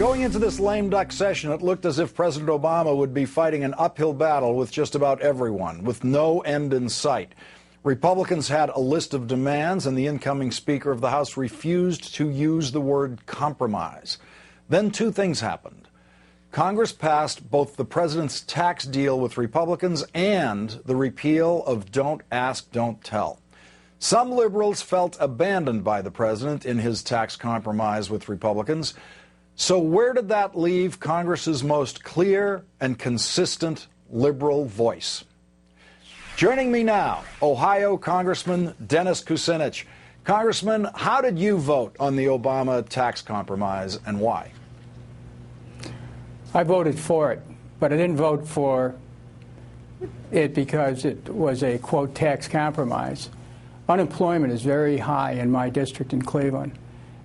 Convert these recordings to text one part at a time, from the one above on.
Going into this lame duck session, it looked as if President Obama would be fighting an uphill battle with just about everyone, with no end in sight. Republicans had a list of demands, and the incoming Speaker of the House refused to use the word compromise. Then two things happened. Congress passed both the president's tax deal with Republicans and the repeal of Don't Ask, Don't Tell. Some liberals felt abandoned by the president in his tax compromise with Republicans. So where did that leave Congress's most clear and consistent liberal voice? Joining me now, Ohio Congressman Dennis Kucinich. Congressman, how did you vote on the Obama tax compromise and why? I voted for it, but I didn't vote for it because it was a, quote, tax compromise. Unemployment is very high in my district in Cleveland,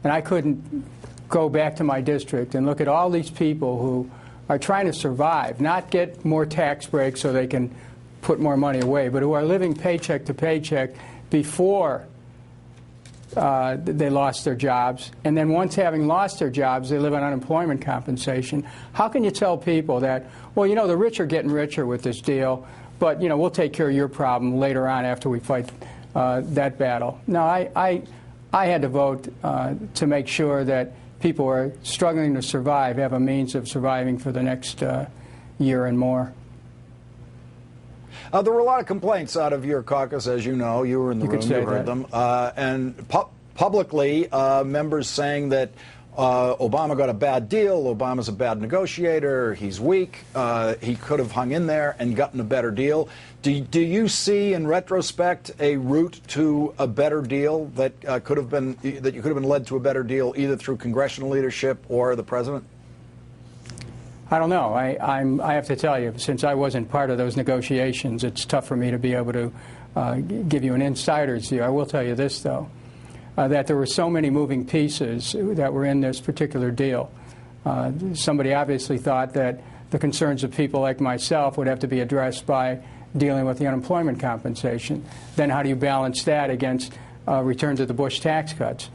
and I couldn't go back to my district and look at all these people who are trying to survive, not get more tax breaks so they can put more money away, but who are living paycheck to paycheck before they lost their jobs. And then once having lost their jobs, they live on unemployment compensation. How can you tell people that, well, you know, the rich are getting richer with this deal, but, you know, we'll take care of your problem later on after we fight that battle? No, I had to vote to make sure that people who are struggling to survive have a means of surviving for the next year and more. There were a lot of complaints out of your caucus, as you know. You were in the room, you heard them. And publicly, members saying that Obama got a bad deal, Obama's a bad negotiator, he's weak, he could have hung in there and gotten a better deal. Do you see, in retrospect, a route to a better deal that you could have been led to a better deal either through congressional leadership or the president? I don't know. I have to tell you, since I wasn't part of those negotiations, it's tough for me to be able to give you an insider's view. I will tell you this, though, that there were so many moving pieces that were in this particular deal. Somebody obviously thought that the concerns of people like myself would have to be addressed by dealing with the unemployment compensation. Then how do you balance that against return to the Bush tax cuts?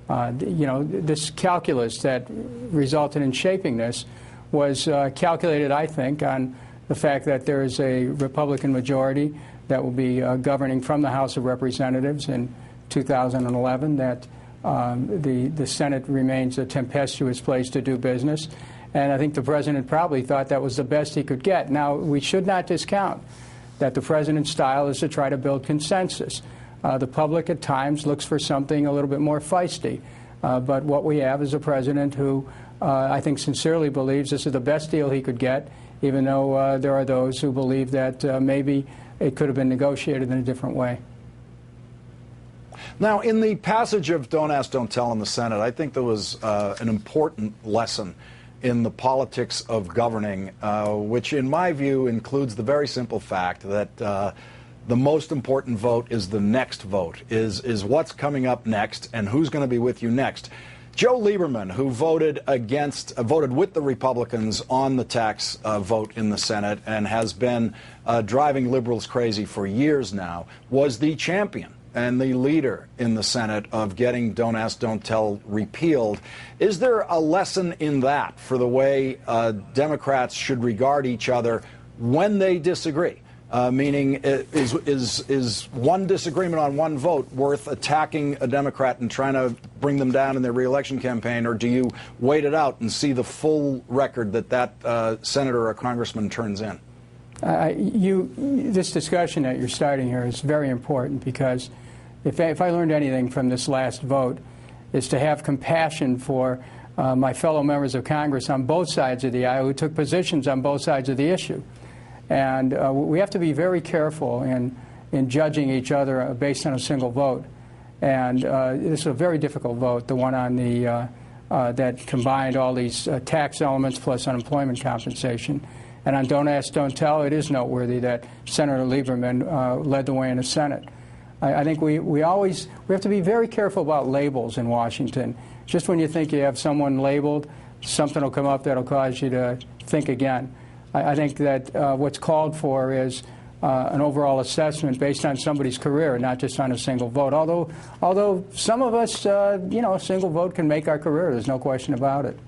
You know, this calculus that resulted in shaping this was calculated, I think, on the fact that there is a Republican majority that will be governing from the House of Representatives in 2011, that the Senate remains a tempestuous place to do business. And I think the president probably thought that was the best he could get. Now, we should not discount that the president's style is to try to build consensus. The public at times looks for something a little bit more feisty. But what we have is a president who I think sincerely believes this is the best deal he could get, even though there are those who believe that maybe it could have been negotiated in a different way. Now, in the passage of Don't Ask, Don't Tell in the Senate, I think there was an important lesson in the politics of governing, which in my view includes the very simple fact that the most important vote is the next vote, is what's coming up next and who's going to be with you next. Joe Lieberman, who voted with the Republicans on the tax vote in the Senate and has been driving liberals crazy for years now, was the champion and the leader in the Senate of getting Don't Ask, Don't Tell repealed. Is there a lesson in that for the way Democrats should regard each other when they disagree? Meaning, is one disagreement on one vote worth attacking a Democrat and trying to bring them down in their reelection campaign, or do you wait it out and see the full record that senator or congressman turns in? This discussion that you're starting here is very important, because if I learned anything from this last vote, is to have compassion for my fellow members of Congress on both sides of the aisle who took positions on both sides of the issue. And we have to be very careful in judging each other based on a single vote. And this is a very difficult vote, the one on the that combined all these tax elements plus unemployment compensation. And on Don't Ask, Don't Tell, it is noteworthy that Senator Lieberman led the way in the Senate. I think we have to be very careful about labels in Washington. Just when you think you have someone labeled, something will come up that will cause you to think again. I think that what's called for is an overall assessment based on somebody's career, not just on a single vote. Although some of us, a single vote can make our career. There's no question about it.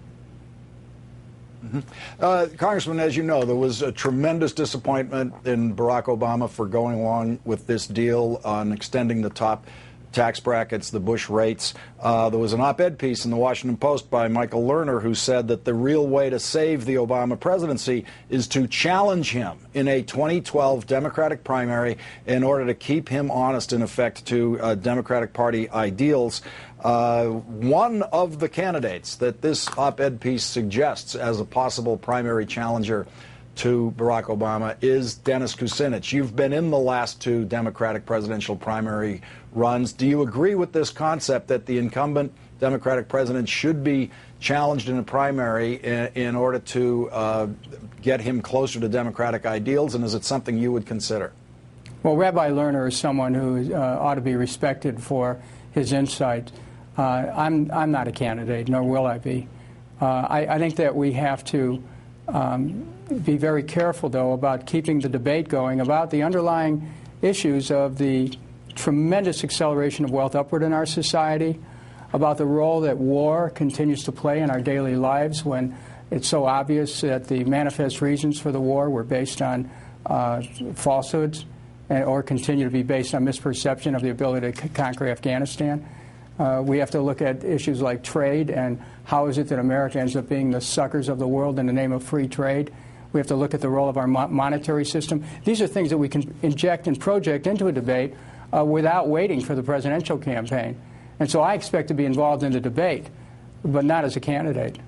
Congressman, as you know, there was a tremendous disappointment in Barack Obama for going along with this deal on extending the top tax brackets, the Bush rates. There was an op-ed piece in the Washington Post by Michael Lerner who said that the real way to save the Obama presidency is to challenge him in a 2012 Democratic primary in order to keep him honest, in effect, to Democratic Party ideals. One of the candidates that this op-ed piece suggests as a possible primary challenger to Barack Obama is Dennis Kucinich. You've been in the last two Democratic presidential primary runs. Do you agree with this concept that the incumbent Democratic president should be challenged in a primary in order to get him closer to Democratic ideals, and is it something you would consider? Well, Rabbi Lerner is someone who ought to be respected for his insight. I'm not a candidate, nor will I be. I think that we have to be very careful, though, about keeping the debate going about the underlying issues of the tremendous acceleration of wealth upward in our society, about the role that war continues to play in our daily lives when it's so obvious that the manifest reasons for the war were based on falsehoods or continue to be based on misperception of the ability to conquer Afghanistan. We have to look at issues like trade and how is it that America ends up being the suckers of the world in the name of free trade. We have to look at the role of our monetary system. These are things that we can inject and project into a debate without waiting for the presidential campaign. And so I expect to be involved in the debate, but not as a candidate.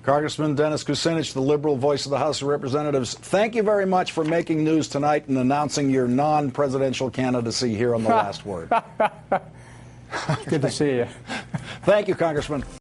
Congressman Dennis Kucinich, the liberal voice of the House of Representatives, thank you very much for making news tonight and announcing your non-presidential candidacy here on The Last Word. Good to see you. Thank you, Congressman.